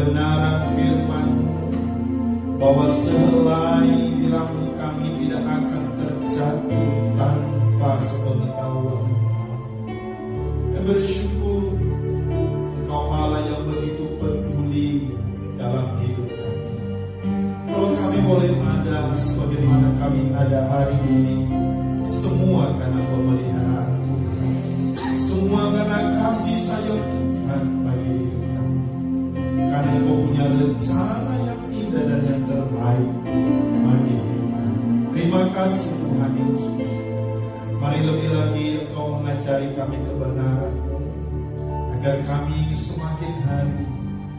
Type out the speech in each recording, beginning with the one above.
kebenaran firman bahwa sehelai di rambut kami tidak akan terjatuh tanpa sepengetahuan Engkau. Dan bersyukur Engkau Allah yang begitu peduli dalam hidup kami. Kalau kami boleh ada sebagaimana kami ada hari ini, semua karena pemeliharaan Tuhan, semua karena kasih sayang Tuhan bagi hidup kami. Karena Engkau punya rencana yang indah dan yang terbaik bagi hidup kami. Terima kasih Tuhan Yesus. Mari lebih lagi Engkau mengajari kami kebenaran, agar kami semakin hari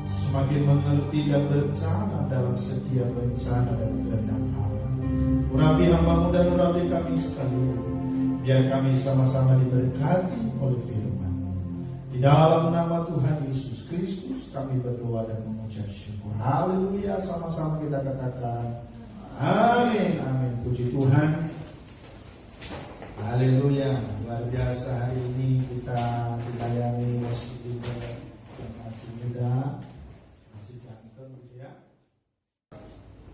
semakin mengerti dan berjalan dalam setiap rencana dan kehendak Allah. Urapi hamba-Mu dan urapi kami sekalian, biar kami sama-sama diberkati oleh firman. Di dalam nama Tuhan Yesus Kristus kami berdoa dan mengucap syukur. Haleluya, sama-sama kita katakan amin, amin. Puji Tuhan. Haleluya, luar biasa hari ini kita dilayani masih juga yang masih muda, masih ganteng gitu ya.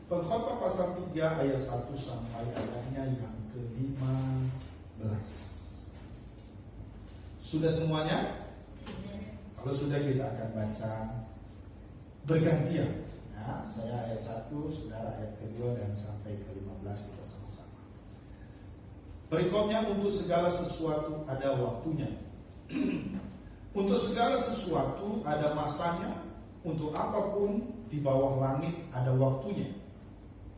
Pengkhotbah pasal 3 ayat 1 sampai ayatnya yang ke-15. Sudah semuanya? Kalau sudah kita akan baca bergantian. Nah, saya ayat 1, saudara ayat kedua dan sampai ke-15 kita sama-sama. Berikutnya, untuk segala sesuatu ada waktunya. Untuk segala sesuatu ada masanya. Untuk apapun di bawah langit ada waktunya.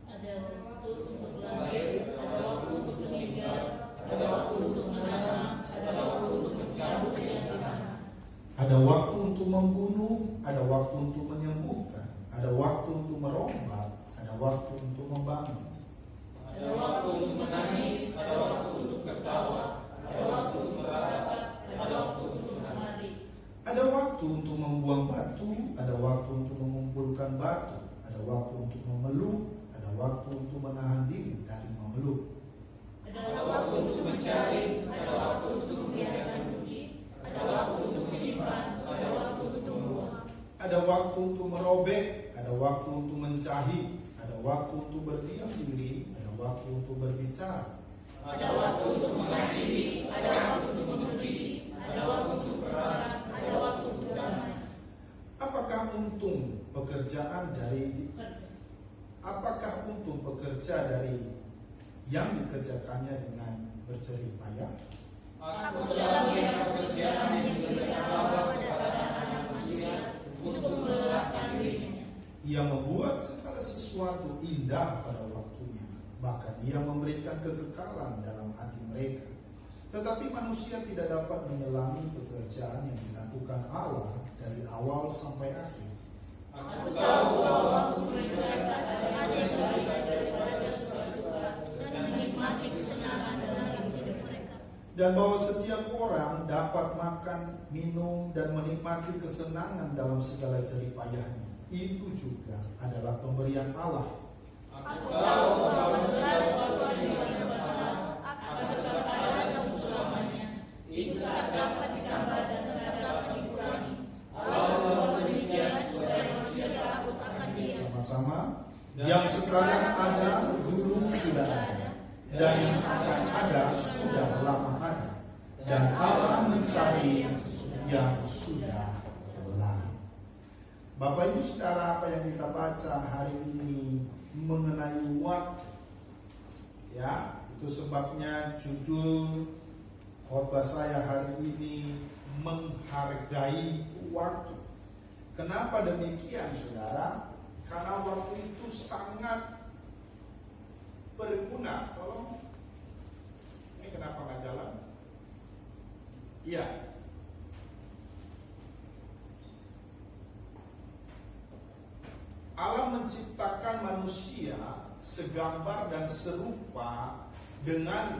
Ada waktu untuk lahir, ada waktu untuk meninggal, ada waktu untuk menanam, ada waktu untuk mencabut yang ditanam. Ada waktu untuk membunuh, ada waktu untuk menyembuhkan, ada waktu untuk merombak, ada waktu untuk membangun. Ada waktu untuk menangis, ada waktu untuk tertawa, ada waktu untuk berkata, ada waktu untuk menari. Ada waktu untuk membuang batu, ada waktu untuk mengumpulkan batu, ada waktu untuk memeluk, ada waktu untuk menahan diri dari memeluk. Ada waktu untuk mencari, ada waktu untuk membiarkan rugi, ada waktu untuk menyimpan, ada waktu untuk membuang. Ada waktu untuk merobek, ada waktu untuk mencahi, ada waktu untuk berdiam diri, ada waktu untuk berbicara. Ada waktu untuk mengasihi, ada waktu untuk membenci, ada waktu untuk perang, ada waktu untuk damai. Apakah untung bekerja dari yang dikerjakannya dengan berjerih payah? Aku telah melihat pekerjaan yang diberikan Allah kepada anak manusia untuk melelahkan dirinya. Ia membuat segala sesuatu indah pada waktunya, bahkan ia memberikan kekekalan dalam hati mereka. Tetapi manusia tidak dapat menyelami pekerjaan yang dilakukan Allah dari awal sampai akhir. Aku tahu bahwa umur mereka ada yang lebih baik daripada suka-suka dan menikmati kesenangan dalam hidup mereka. Dan bahwa setiap orang dapat makan, minum, dan menikmati kesenangan dalam segala jerih payahnya. Itu juga adalah pemberian Allah. Aku tahu bahwa segala sesuatu yang dapat Allah akan tetap ada dan selamanya. Itu tak dapat ditambah dan tak dapat dikurangi. Allah berbuat demikian supaya manusia takut akan Dia. Sama-sama. Yang sekarang ada, dulu sudah ada, dan yang akan ada sudah lama ada, dan Allah mencari yang sudah lama. Bapak Ibu Saudara, apa yang kita baca hari ini mengenai waktu, ya, itu sebabnya judul khotbah saya hari ini menghargai waktu. Kenapa demikian, saudara? Karena waktu itu sangat berguna. Tolong, ini kenapa nggak jalan? Iya. Allah menciptakan manusia segambar dan serupa dengan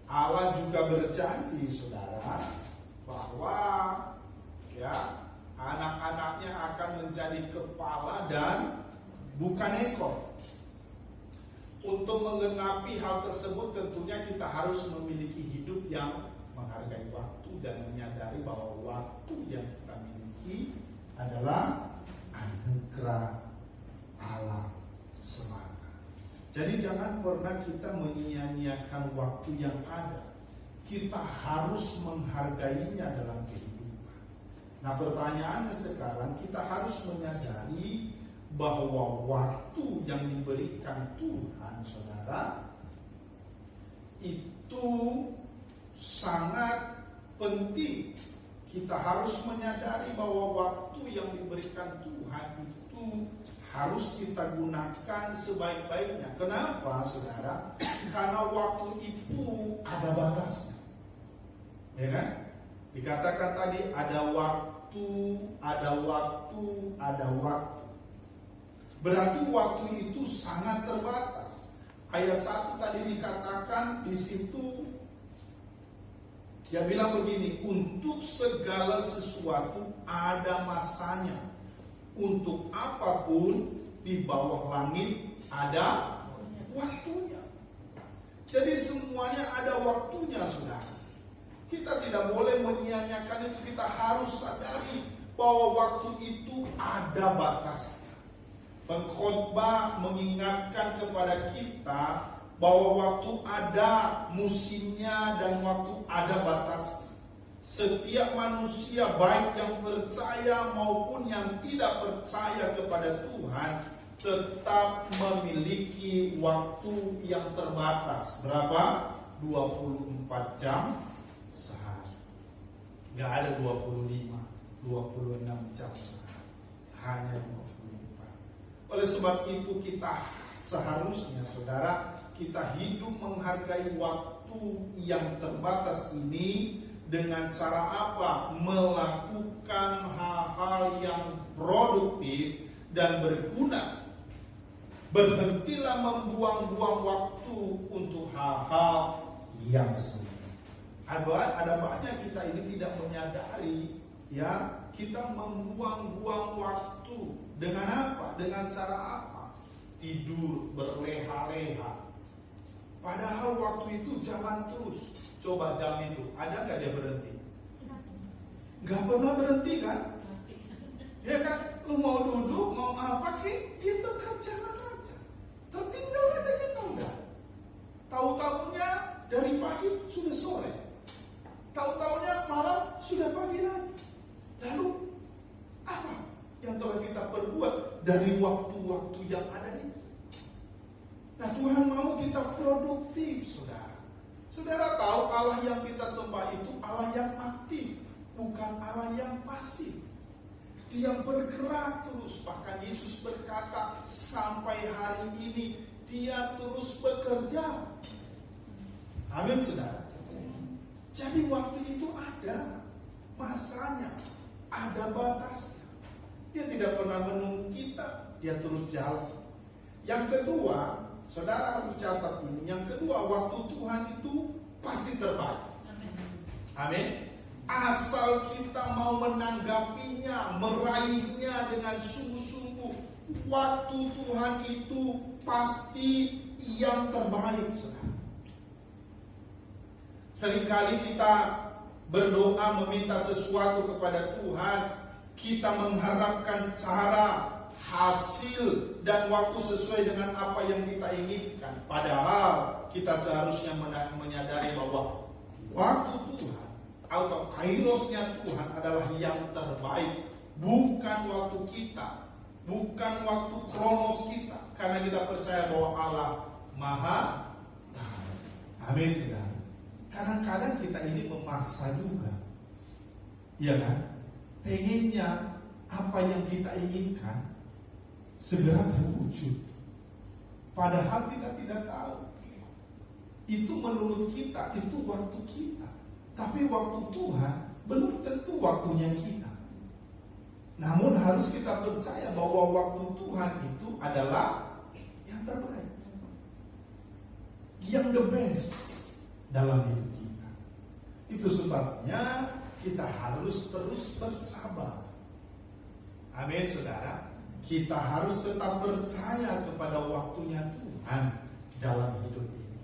Allah juga berjanji, saudara, bahwa ya anak-anaknya akan menjadi kepala dan bukan ekor. Untuk menggenapi hal tersebut tentunya kita harus memiliki hidup yang menghargai waktu dan menyadari bahwa waktu yang kita miliki adalah Jadi jangan pernah kita menyia-nyiakan waktu yang ada. Kita harus menghargainya dalam kehidupan. Nah, pertanyaannya sekarang, kita harus menyadari bahwa waktu yang diberikan Tuhan, saudara, itu sangat penting. Kita harus menyadari bahwa waktu yang diberikan Tuhan itu harus kita gunakan sebaik-baiknya. Kenapa, saudara? Karena waktu itu ada batasnya. Ya kan? Dikatakan tadi ada waktu, ada waktu, ada waktu. Berarti waktu itu sangat terbatas. Ayat 1 tadi dikatakan di situ, dia bilang begini, untuk segala sesuatu ada masanya. Untuk apapun di bawah langit ada waktunya. Jadi semuanya ada waktunya, saudara. Kita tidak boleh menyia-nyiakan itu. Kita harus sadari bahwa waktu itu ada batasnya. Pengkhotbah mengingatkan kepada kita bahwa waktu ada musimnya dan waktu ada batasnya. Setiap manusia, baik yang percaya maupun yang tidak percaya kepada Tuhan, tetap memiliki waktu yang terbatas. Berapa? 24 jam sehari. Gak ada 25, 26 jam sehari. Hanya 24. Oleh sebab itu kita seharusnya, saudara, kita hidup menghargai waktu yang terbatas ini dengan cara apa? Melakukan hal-hal yang produktif dan berguna. Berhentilah membuang-buang waktu untuk hal-hal yang semu. Ada banyak kita ini tidak menyadari, ya, kita membuang-buang waktu dengan apa? Dengan cara apa? Tidur berleha-leha. Padahal waktu itu jalan terus. Coba jam itu, ada nggak dia berhenti? Nggak pernah berhenti kan? Ya kan? Lu mau duduk, mau apa kek, dia tetap jalan aja. Tertinggal aja kita udah. Tahu-tahunya dari pagi sudah sore. Tahu-tahunya malam sudah pagi lagi. Lalu apa yang telah kita perbuat dari waktu-waktu yang ada ini? Nah, Tuhan mau kita produktif, saudara. Saudara tahu Allah yang kita sembah itu Allah yang aktif, bukan Allah yang pasif. Dia bergerak terus. Bahkan Yesus berkata, sampai hari ini Dia terus bekerja. Amin, saudara. Jadi waktu itu ada masanya, ada batasnya. Dia tidak pernah menunggu kita, Dia terus jalan. Yang kedua, saudara harus catat ini. Yang kedua, waktu Tuhan itu pasti terbaik. Amin. Asal kita mau menanggapinya, meraihnya dengan sungguh-sungguh, waktu Tuhan itu pasti yang terbaik, saudara. Seringkali kita berdoa meminta sesuatu kepada Tuhan, kita mengharapkan cara, hasil, dan waktu sesuai dengan apa yang kita inginkan. Padahal kita seharusnya menyadari bahwa waktu Tuhan atau kairosnya Tuhan adalah yang terbaik. Bukan waktu kita, bukan waktu kronos kita. Karena kita percaya bahwa Allah Maha Tahu. Amin, saudara. Kadang-kadang kita ini memaksa juga, ya kan? Pengennya apa yang kita inginkan segera terwujud. Padahal kita tidak tahu. Itu menurut kita, itu waktu kita. Tapi waktu Tuhan belum tentu waktunya kita. Namun harus kita percaya bahwa waktu Tuhan itu adalah yang terbaik, yang the best dalam hidup kita. Itu sebabnya kita harus terus bersabar. Amin, saudara. Kita harus tetap percaya kepada waktunya Tuhan dalam hidup ini.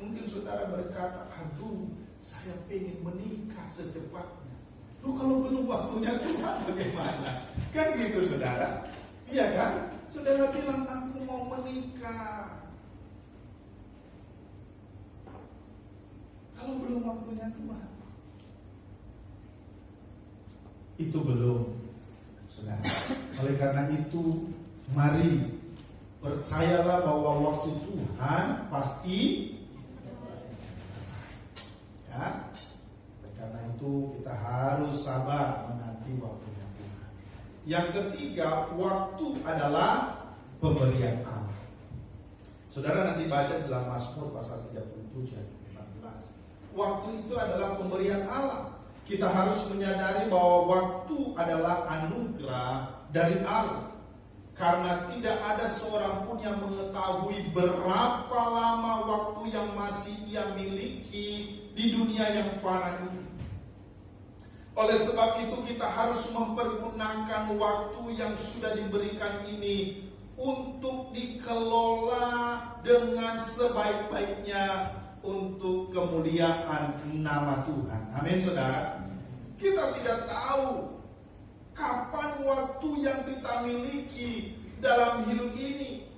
Mungkin saudara berkata, aduh, saya pengen menikah secepatnya. Loh, kalau belum waktunya Tuhan bagaimana? Kan gitu, saudara. Iya kan? Saudara bilang, aku mau menikah. kalau belum waktunya Tuhan? Itu belum, saudara. Oleh karena itu, mari percayalah bahwa waktu Tuhan pasti. Ya, karena itu kita harus sabar menanti waktunya Tuhan. Yang ketiga, waktu adalah pemberian Allah. Saudara nanti baca dalam Mazmur pasal 37 ayat 14. Waktu itu adalah pemberian Allah. Kita harus menyadari bahwa waktu adalah anugerah dari Allah. Karena tidak ada seorang pun yang mengetahui berapa lama waktu yang masih ia miliki di dunia yang fana ini. Oleh sebab itu kita harus mempergunakan waktu yang sudah diberikan ini untuk dikelola dengan sebaik-baiknya untuk kemuliaan nama Tuhan. Amin, saudara. Kita tidak tahu kapan waktu yang kita miliki dalam hidup ini.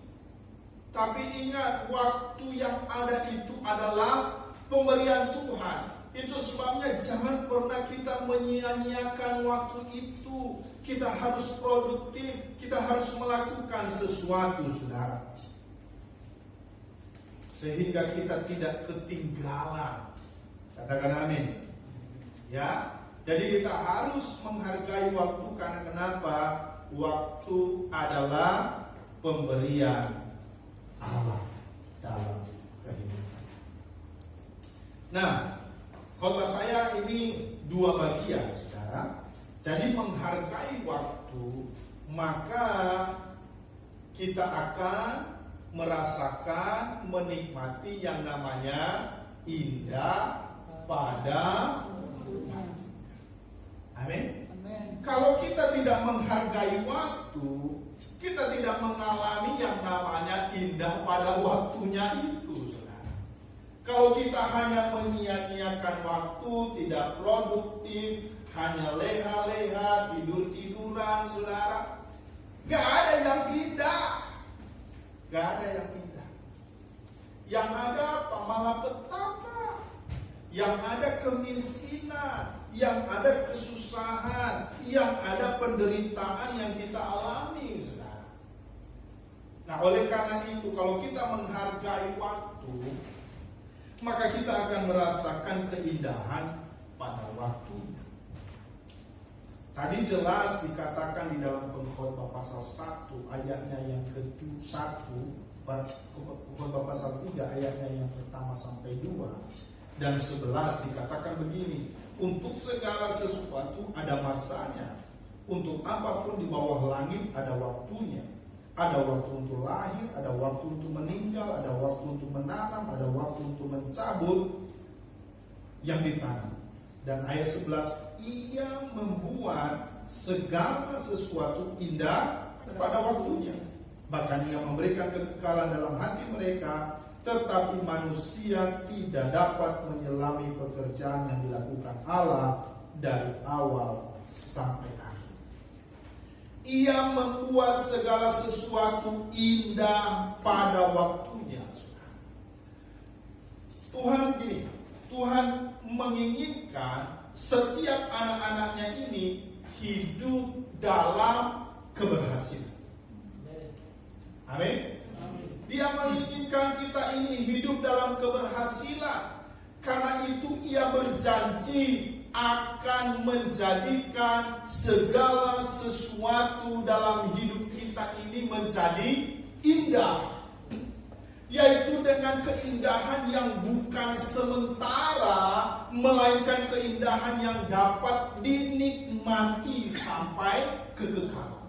Tapi ingat, waktu yang ada itu adalah pemberian Tuhan. Itu sebabnya jangan pernah kita menyia-nyiakan waktu itu. Kita harus produktif, kita harus melakukan sesuatu, saudara, sehingga kita tidak ketinggalan. Katakan amin. Ya, jadi kita harus menghargai waktu. Karena kenapa? Waktu adalah pemberian Allah dalam kehidupan. Nah, khotbah saya ini dua bagian, saudara. Jadi menghargai waktu, maka kita akan merasakan, menikmati yang namanya indah pada waktu. Amin. Kalau kita tidak menghargai waktu, kita tidak mengalami yang namanya indah pada waktunya itu, saudara. Kalau kita hanya menyia-nyiakan waktu, tidak produktif, hanya leha-leha, tidur-tiduran, saudara, gak ada yang indah. Gak ada yang indah. Yang ada apa? Malapetaka. Yang ada kemiskinan, yang ada kesusahan, yang ada penderitaan yang kita alami, saudara. Nah, oleh karena itu, kalau kita menghargai waktu, maka kita akan merasakan keindahan pada waktu. Tadi jelas dikatakan di dalam Pengkhotbah pasal 1 ayatnya yang ke-1, Pengkhotbah pasal 3 ayatnya yang pertama sampai 2 dan 11 dikatakan begini, untuk segala sesuatu ada masanya, untuk apapun di bawah langit ada waktunya. Ada waktu untuk lahir, ada waktu untuk meninggal, ada waktu untuk menanam, ada waktu untuk mencabut yang ditanam. Dan ayat 11, ia membuat segala sesuatu indah pada waktunya. Bahkan ia memberikan kekekalan dalam hati mereka, tetapi manusia tidak dapat menyelami pekerjaan yang dilakukan Allah dari awal sampai akhir. Ia membuat segala sesuatu indah pada waktunya. Tuhan menginginkan setiap anak-anaknya ini hidup dalam keberhasilan. Amin. Dia menginginkan kita ini hidup dalam keberhasilan. Karena itu ia berjanji akan menjadikan segala sesuatu dalam hidup kita ini menjadi indah. Yaitu dengan keindahan yang bukan sementara, melainkan keindahan yang dapat dinikmati sampai kekekalan.